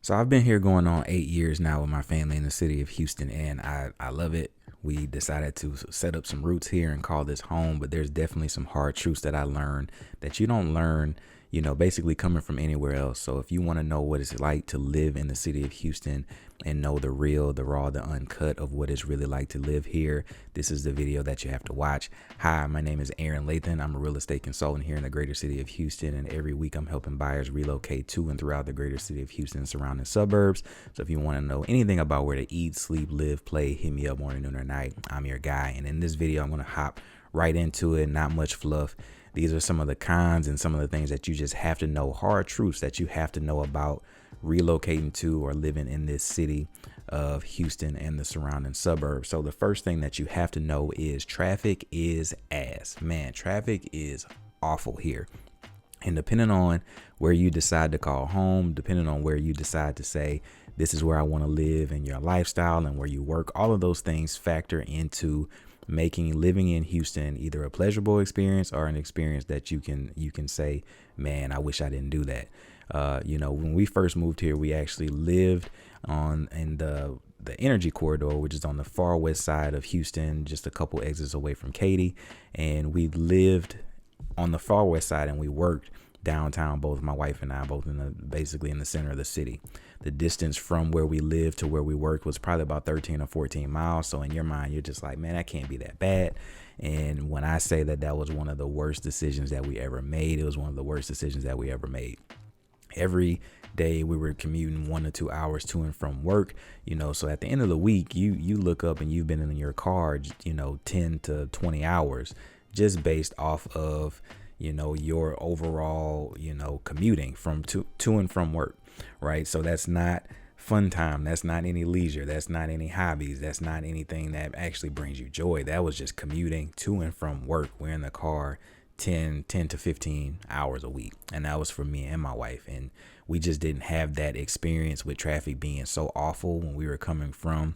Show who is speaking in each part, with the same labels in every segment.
Speaker 1: So I've been here going on 8 years now with my family in the city of Houston, and I love it. We decided to set up some roots here and call this home, but there's definitely some hard truths that I learned that you don't learn, basically coming from anywhere else. So if you want to know what it's like to live in the city of Houston and know the real, the raw, the uncut of what it's really like to live here, this is the video that you have to watch. Hi, my name is Aaron Lathan. I'm a real estate consultant here in the greater city of Houston, and every week I'm helping buyers relocate to and throughout the greater city of Houston and surrounding suburbs. So if you want to know anything about where to eat, sleep, live, play, hit me up morning, noon, or night. I'm your guy. And in this video, I'm going to hop right into it. Not much fluff. These are some of the cons and some of the things that you just have to know, hard truths that you have to know about relocating to or living in this city of Houston and the surrounding suburbs. So the first thing that you have to know is traffic is ass. Man, traffic is awful here. And depending on where you decide to call home, depending on where you decide to say, this is where I want to live, and your lifestyle and where you work, all of those things factor into making living in Houston either a pleasurable experience or an experience that you can say, man, I wish I didn't do that. When we first moved here, we actually lived in the energy corridor, which is on the far west side of Houston, just a couple exits away from Katy. And we lived on the far west side and we worked downtown, both my wife and I, both basically in the center of the city. The distance from where we lived to where we worked was probably about 13 or 14 miles. So in your mind, you're just like, man, that can't be that bad. And when I say that was one of the worst decisions that we ever made, it was one of the worst decisions that we ever made. Every day we were commuting 1 to 2 hours to and from work, so at the end of the week, you look up and you've been in your car, 10 to 20 hours just based off of, your overall, commuting from to and from work. Right. So that's not fun time. That's not any leisure. That's not any hobbies. That's not anything that actually brings you joy. That was just commuting to and from work. We're in the car 10 to 15 hours a week. And that was for me and my wife. And we just didn't have that experience with traffic being so awful when we were coming from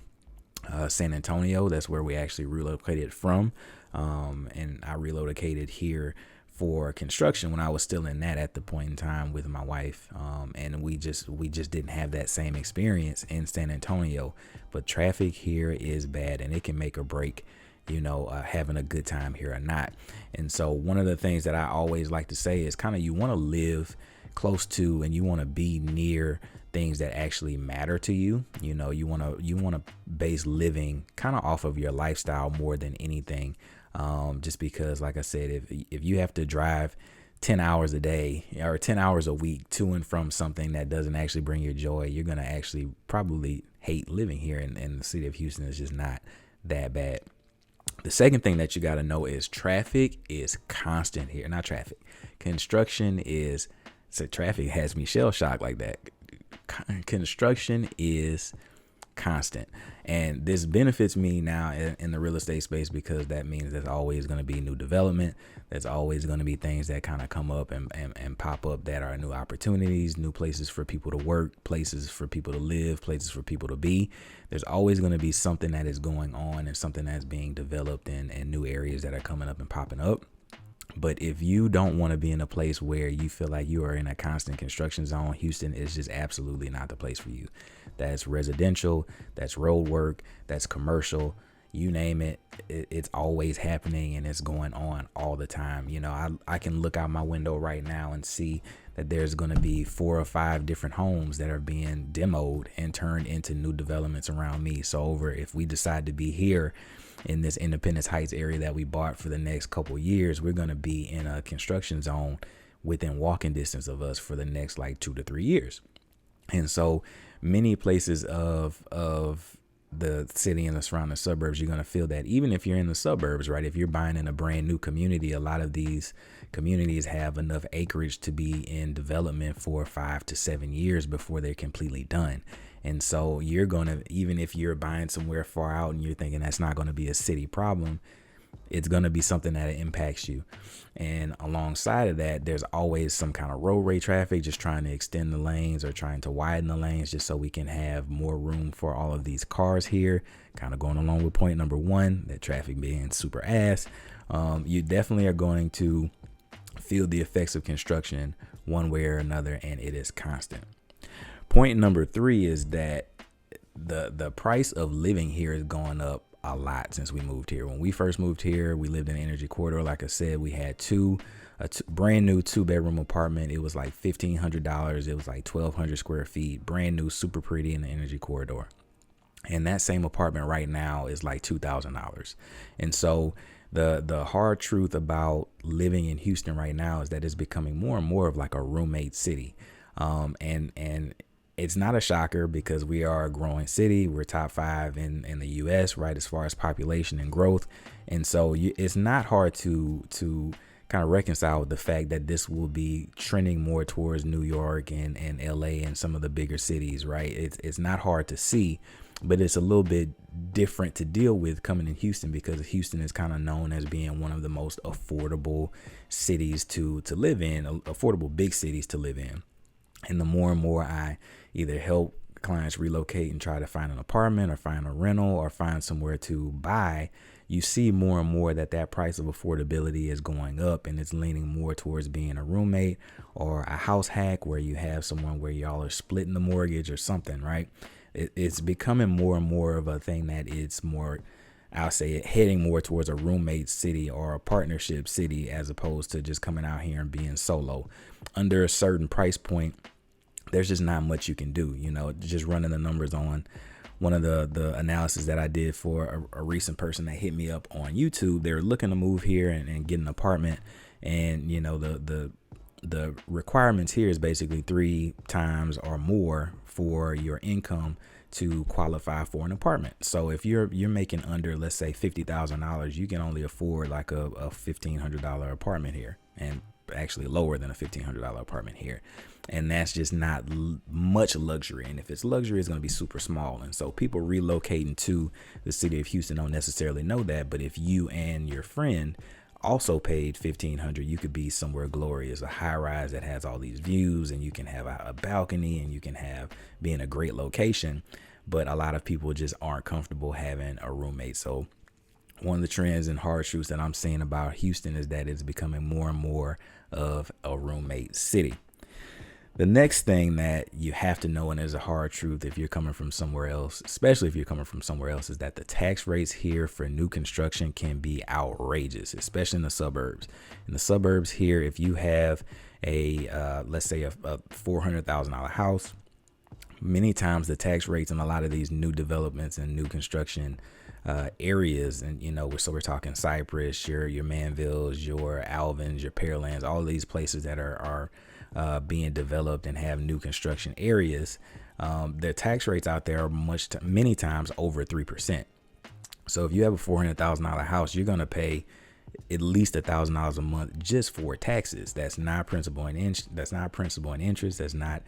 Speaker 1: San Antonio. That's where we actually relocated from. And I relocated here for construction when I was still in that at the point in time with my wife. And we just didn't have that same experience in San Antonio. But traffic here is bad, and it can make or break, having a good time here or not. And so one of the things that I always like to say is kind of you want to live close to and you want to be near things that actually matter to you. You want to base living kind of off of your lifestyle more than anything. Just because, like I said, if you have to drive 10 hours a day or 10 hours a week to and from something that doesn't actually bring you joy, you're going to actually probably hate living here in the city of Houston. Is just not that bad. The second thing that you got to know is traffic is constant here. Not traffic. Construction is, so traffic has me shell shocked like that. Construction is constant, and this benefits me now in the real estate space because that means there's always going to be new development. There's always going to be things that kind of come up and pop up that are new opportunities, new places for people to work, places for people to live, places for people to be. There's always going to be something that is going on and something that's being developed and new areas that are coming up and popping up. But if you don't want to be in a place where you feel like you are in a constant construction zone, Houston is just absolutely not the place for you. That's residential, that's road work, that's commercial, you name it. It's always happening and it's going on all the time. I can look out my window right now and see that there's going to be 4 or 5 different homes that are being demoed and turned into new developments around me. So if we decide to be here in this Independence Heights area that we bought for the next couple years, we're going to be in a construction zone within walking distance of us for the next like 2 to 3 years. And so many places of the city and the surrounding suburbs, you're going to feel that even if you're in the suburbs, right? If you're buying in a brand new community, a lot of these communities have enough acreage to be in development for 5 to 7 years before they're completely done. And so you're going to, even if you're buying somewhere far out and you're thinking that's not going to be a city problem, it's going to be something that impacts you. And alongside of that, there's always some kind of road rage traffic, just trying to extend the lanes or trying to widen the lanes just so we can have more room for all of these cars here. Kind of going along with point number 1, that traffic being super ass. You definitely are going to feel the effects of construction one way or another, and it is constant. Point number three is that the price of living here is going up a lot since we moved here. When we first moved here, we lived in the energy corridor. Like I said, we had brand new 2-bedroom apartment. It was like $1,500. It was like 1,200 square feet, brand new, super pretty in the energy corridor. And that same apartment right now is like $2,000. And so the hard truth about living in Houston right now is that it's becoming more and more of like a roommate city. And it's not a shocker because we are a growing city. We're top 5 in the U.S., right, as far as population and growth. And so it's not hard to kind of reconcile with the fact that this will be trending more towards New York and LA and some of the bigger cities, right? It's not hard to see, but it's a little bit different to deal with coming in Houston because Houston is kind of known as being one of the most affordable cities to live in, affordable big cities to live in. And the more and more I either help clients relocate and try to find an apartment or find a rental or find somewhere to buy, you see more and more that price of affordability is going up, and it's leaning more towards being a roommate or a house hack where you have someone where y'all are splitting the mortgage or something, right? It's becoming more and more of a thing that it's more, I'll say it, heading more towards a roommate city or a partnership city as opposed to just coming out here and being solo. Under a certain price point, there's just not much you can do, just running the numbers on one of the analysis that I did for a recent person that hit me up on YouTube. They were looking to move here and get an apartment. And, the requirements here is basically 3 times or more for your income to qualify for an apartment. So if you're making under, let's say, $50,000, you can only afford like a $1,500 apartment here, and actually lower than a $1,500 apartment here. And that's just not much luxury. And if it's luxury, it's going to be super small. And so people relocating to the city of Houston don't necessarily know that. But if you and your friend also paid $1,500, you could be somewhere glorious, a high rise that has all these views, and you can have a balcony, and you can be in a great location. But a lot of people just aren't comfortable having a roommate. So one of the trends and hard truths that I'm seeing about Houston is that it's becoming more and more of a roommate city. The next thing that you have to know, and is a hard truth if you're coming from somewhere else, especially if you're coming from somewhere else, is that the tax rates here for new construction can be outrageous, especially in the suburbs. In the suburbs here, if you have let's say a $400,000 house, many times the tax rates in a lot of these new developments and new construction areas, and so we're talking Cypress, your Manvilles, your Alvins, your Pearlands, all of these places that are being developed and have new construction areas, their tax rates out there are many times over 3%. So if you have a $400,000 house, you're going to pay at least $1,000 a month just for taxes. That's not principal and interest. That's not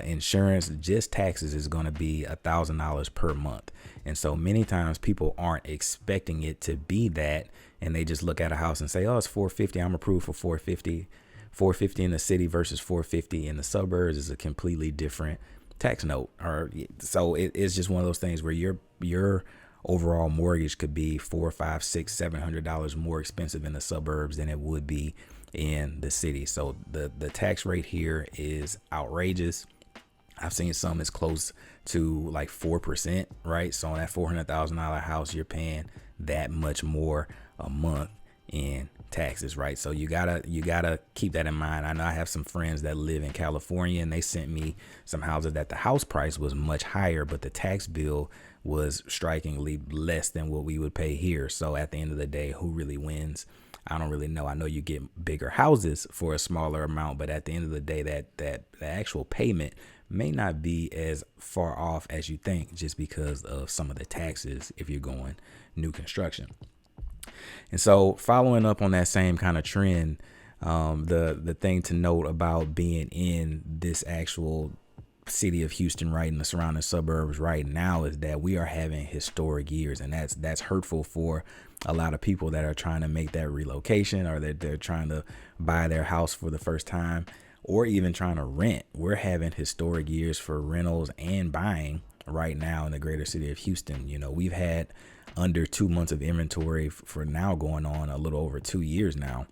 Speaker 1: insurance. Just taxes is going to be $1,000 per month. And so many times people aren't expecting it to be that, and they just look at a house and say, "Oh, it's $450. I'm approved for $450." $450 in the city versus $450 in the suburbs is a completely different tax note. So it's just one of those things where your overall mortgage could be $400, $500, $600, $700 more expensive in the suburbs than it would be in the city. So the tax rate here is outrageous. I've seen some as close to like 4%, right? So on that $400,000 house, you're paying that much more a month in taxes, right? So you gotta keep that in mind. I know I have some friends that live in California, and they sent me some houses that the house price was much higher, but the tax bill was strikingly less than what we would pay here. So at the end of the day, who really wins? I don't really know. I know you get bigger houses for a smaller amount, but at the end of the day, that the actual payment may not be as far off as you think, just because of some of the taxes if you're going new construction. And so following up on that same kind of trend, the thing to note about being in this actual city of Houston, right, in the surrounding suburbs right now, is that we are having historic years, and that's hurtful for a lot of people that are trying to make that relocation, or that they're trying to buy their house for the first time, or even trying to rent. We're having historic years for rentals and buying right now in the greater city of Houston. We've had under 2 months of inventory for now going on a little over 2 years now.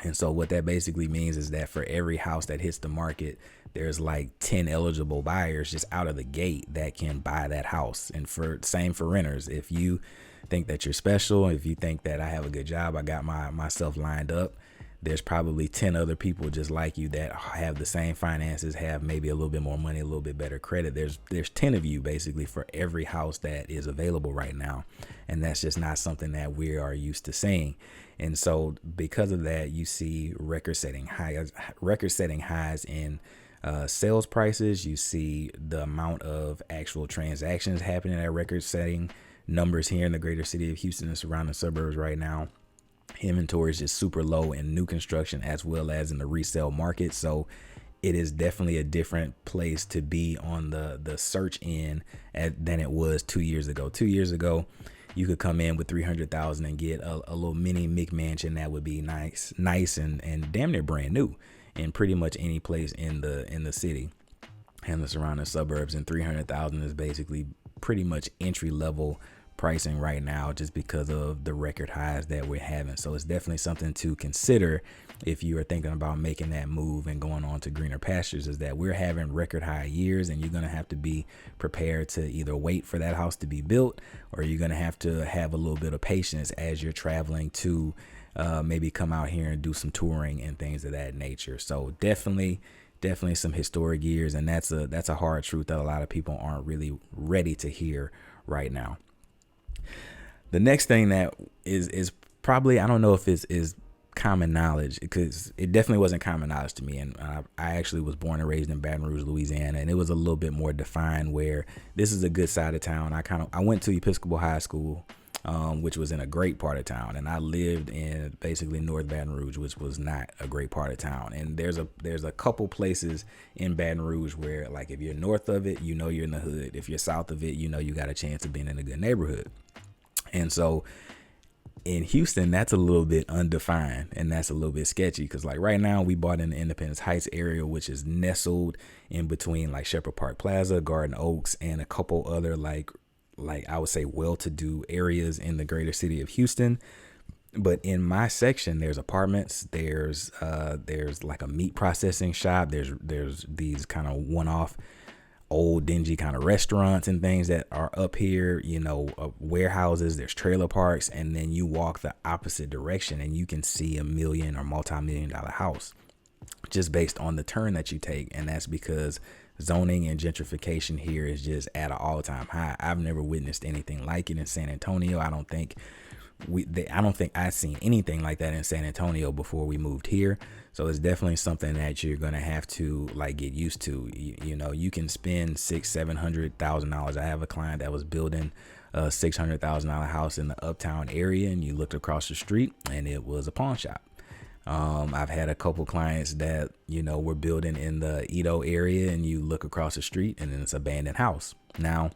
Speaker 1: And so what that basically means is that for every house that hits the market, there's like 10 eligible buyers just out of the gate that can buy that house. And same for renters. If you think that you're special, if you think that I have a good job, I got myself lined up, there's probably 10 other people just like you that have the same finances, have maybe a little bit more money, a little bit better credit. There's 10 of you basically for every house that is available right now. And that's just not something that we are used to seeing. And so because of that, you see record-setting highs in sales prices. You see the amount of actual transactions happening at record-setting numbers here in the greater city of Houston and surrounding suburbs right now. Inventory is just super low in new construction as well as in the resale market. So it is definitely a different place to be on the search end than it was 2 years ago. 2 years ago, you could come in with 300,000 and get a little mini McMansion that would be nice and damn near brand new in pretty much any place in the city and the surrounding suburbs. And 300,000 is basically pretty much entry level pricing right now, just because of the record highs that we're having. So it's definitely something to consider if you are thinking about making that move and going on to greener pastures, is that we're having record high years, and you're going to have to be prepared to either wait for that house to be built, or you're going to have a little bit of patience as you're traveling to maybe come out here and do some touring and things of that nature. So definitely some historic years, and that's a hard truth that a lot of people aren't really ready to hear right now. The next thing that is probably, I don't know if it's common knowledge, because it definitely wasn't common knowledge to me. And I actually was born and raised in Baton Rouge, Louisiana, and it was a little bit more defined, where this is a good side of town. I went to Episcopal High School, which was in a great part of town, and I lived in basically North Baton Rouge, which was not a great part of town. And there's a couple places in Baton Rouge where, like, if you're north of it, you know you're in the hood. If you're south of it, you know you got a chance of being in a good neighborhood. And so in Houston, that's a little bit undefined, and that's a little bit sketchy, because like right now we bought in the Independence Heights area, which is nestled in between like Shepherd Park Plaza, Garden Oaks, and a couple other like I would say well-to-do areas in the greater city of Houston. But in my section, there's apartments, there's like a meat processing shop, there's these kind of one-off old dingy kind of restaurants and things that are up here, warehouses, there's trailer parks, and then you walk the opposite direction and you can see $1 million or multi-million-dollar house just based on the turn that you take. And that's because zoning and gentrification here is just at an all-time high. I've never witnessed anything like it in San Antonio. I don't think I've seen anything like that in San Antonio before we moved here. So it's definitely something that you're gonna have to like get used to. You can spend $600,000-$700,000. I have a client that was building a $600,000 house in the uptown area, and you looked across the street and it was a pawn shop. I've had a couple clients that were building in the Edo area, and you look across the street and it's an abandoned house. Now,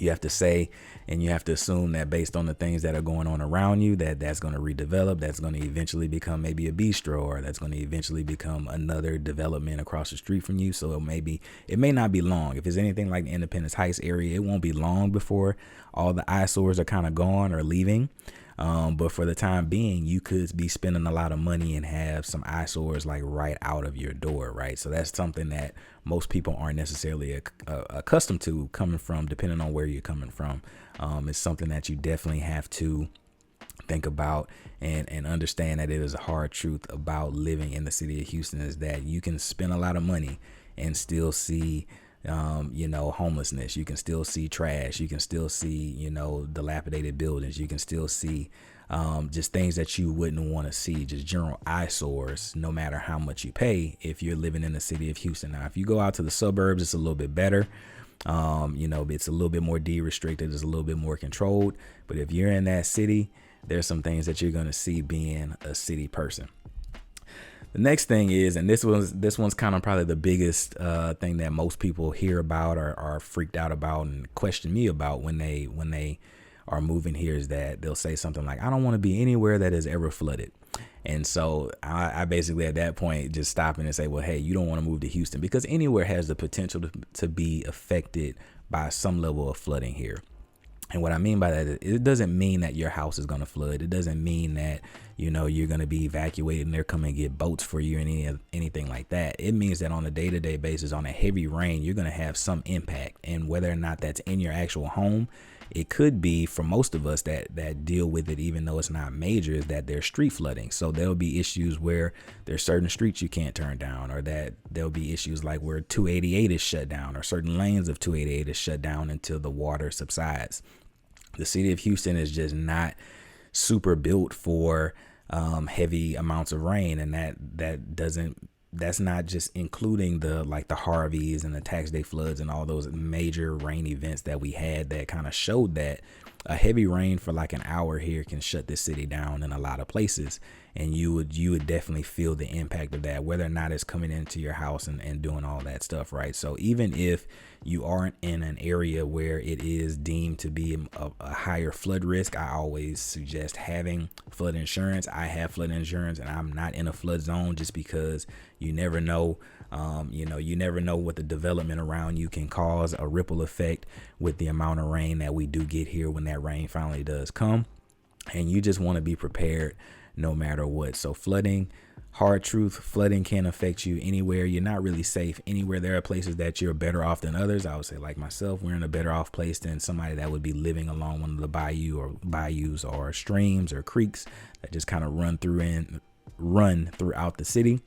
Speaker 1: you have to say, and you have to assume that based on the things that are going on around you, that's going to redevelop, that's going to eventually become maybe a bistro, or that's going to eventually become another development across the street from you. So it may not be long. If it's anything like the Independence Heights area, it won't be long before all the eyesores are kind of gone or leaving. But for the time being, you could be spending a lot of money and have some eyesores like right out of your door, right? So that's something that most people aren't necessarily accustomed to coming from, depending on where you're coming from. It's something that you definitely have to think about and understand, that it is a hard truth about living in the city of Houston, is that you can spend a lot of money and still see homelessness. You can still see trash. You can still see, dilapidated buildings. You can still see just things that you wouldn't want to see, just general eyesores, no matter how much you pay if you're living in the city of Houston. Now, if you go out to the suburbs, it's a little bit better. It's a little bit more de-restricted. It's a little bit more controlled. But if you're in that city, there's some things that you're going to see being a city person. The next thing is, and this one's kind of probably the biggest thing that most people hear about or are freaked out about and question me about when they are moving here, is that they'll say something like, I don't want to be anywhere that is ever flooded. And so I basically at that point just stop and say, well, hey, you don't want to move to Houston, because anywhere has the potential to be affected by some level of flooding here. And what I mean by that, it doesn't mean that your house is going to flood. It doesn't mean that, you're going to be evacuated and they're coming to get boats for you and anything like that. It means that on a day-to-day basis, on a heavy rain, you're going to have some impact. And whether or not that's in your actual home, it could be for most of us that deal with it, even though it's not major, is that there's street flooding. So there'll be issues where there's certain streets you can't turn down, or that there'll be issues like where 288 is shut down, or certain lanes of 288 is shut down until the water subsides. The city of Houston is just not super built for heavy amounts of rain, and that's not just including the Harveys and the tax day floods and all those major rain events that we had that kind of showed that a heavy rain for like an hour here can shut this city down in a lot of places. And you would definitely feel the impact of that, whether or not it's coming into your house and doing all that stuff, right? So even if you aren't in an area where it is deemed to be a higher flood risk, I always suggest having flood insurance. I have flood insurance and I'm not in a flood zone, just because you never know. You never know what the development around you can cause a ripple effect with the amount of rain that we do get here when that rain finally does come. And you just want to be prepared no matter what. So flooding, hard truth, flooding can affect you anywhere. You're not really safe anywhere. There are places that you're better off than others. I would say, like myself, we're in a better off place than somebody that would be living along one of the bayous or streams or creeks that just kind of run throughout the city.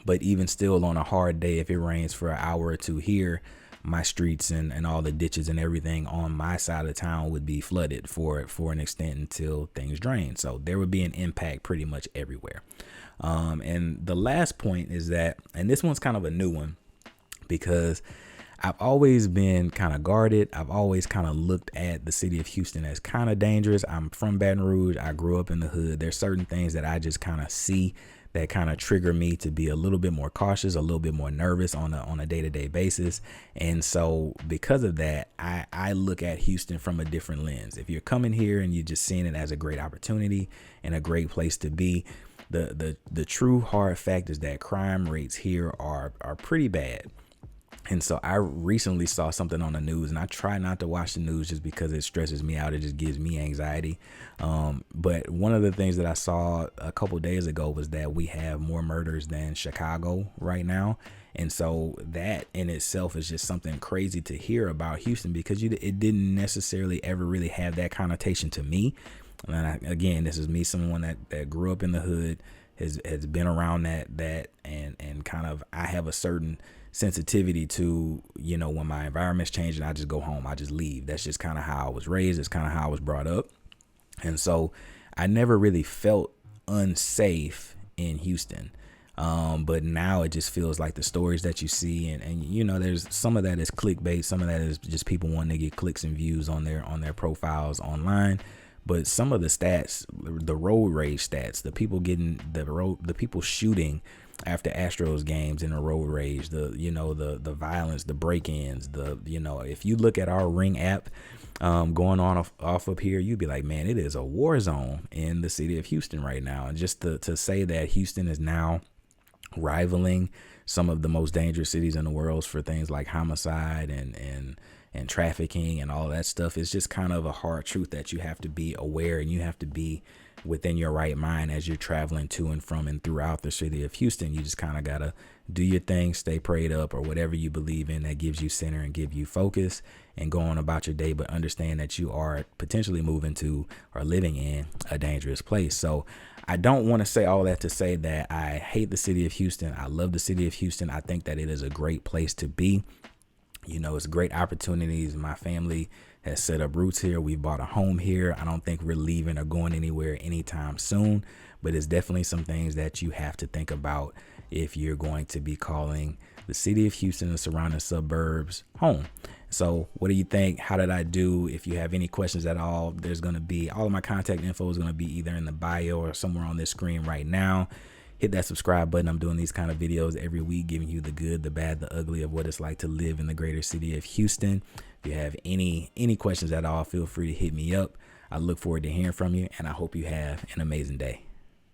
Speaker 1: But even still, on a hard day, if it rains for an hour or two here, my streets and all the ditches and everything on my side of the town would be flooded for an extent until things drain. So there would be an impact pretty much everywhere. And the last point is that, and this one's kind of a new one, because I've always been kind of guarded. I've always kind of looked at the city of Houston as kind of dangerous. I'm from Baton Rouge. I grew up in the hood. There's certain things that I just kind of see that kind of trigger me to be a little bit more cautious, a little bit more nervous on a day-to-day basis. And so because of that, I look at Houston from a different lens. If you're coming here and you're just seeing it as a great opportunity and a great place to be, the true hard fact is that crime rates here are pretty bad. And so I recently saw something on the news, and I try not to watch the news just because it stresses me out. It just gives me anxiety. But one of the things that I saw a couple days ago was that we have more murders than Chicago right now. And so that in itself is just something crazy to hear about Houston, because it didn't necessarily ever really have that connotation to me. And again, this is me, someone that grew up in the hood, has been around that and kind of, I have a certain sensitivity to, when my environment's changing, I just go home, I just leave. That's just kind of how I was raised. It's kind of how I was brought up. And so I never really felt unsafe in Houston. But now it just feels like the stories that you see and there's some of that is clickbait. Some of that is just people wanting to get clicks and views on their profiles online. But some of the stats, the road rage stats, the people getting the people shooting after Astros games in a road rage, the violence, the break-ins, if you look at our Ring app going on off up here, you'd be like, man, it is a war zone in the city of Houston right now. And just to say that Houston is now rivaling some of the most dangerous cities in the world for things like homicide and trafficking and all that stuff, is just kind of a hard truth that you have to be aware, and you have to be within your right mind as you're traveling to and from and throughout the city of Houston. You just kind of got to do your thing, stay prayed up, or whatever you believe in that gives you center and give you focus, and go on about your day, but understand that you are potentially moving to or living in a dangerous place. So I don't want to say all that to say that I hate the city of Houston. I love the city of Houston. I think that it is a great place to be. It's great opportunities. My family has set up roots here. We bought a home here. I don't think we're leaving or going anywhere anytime soon, but it's definitely some things that you have to think about if you're going to be calling the city of Houston and surrounding suburbs home. So what do you think? How did I do? If you have any questions at all, there's going to be all of my contact info is going to be either in the bio or somewhere on this screen right now. Hit that subscribe button. I'm doing these kind of videos every week, giving you the good, the bad, the ugly of what it's like to live in the greater city of Houston. If you have any questions at all, feel free to hit me up. I look forward to hearing from you, and I hope you have an amazing day.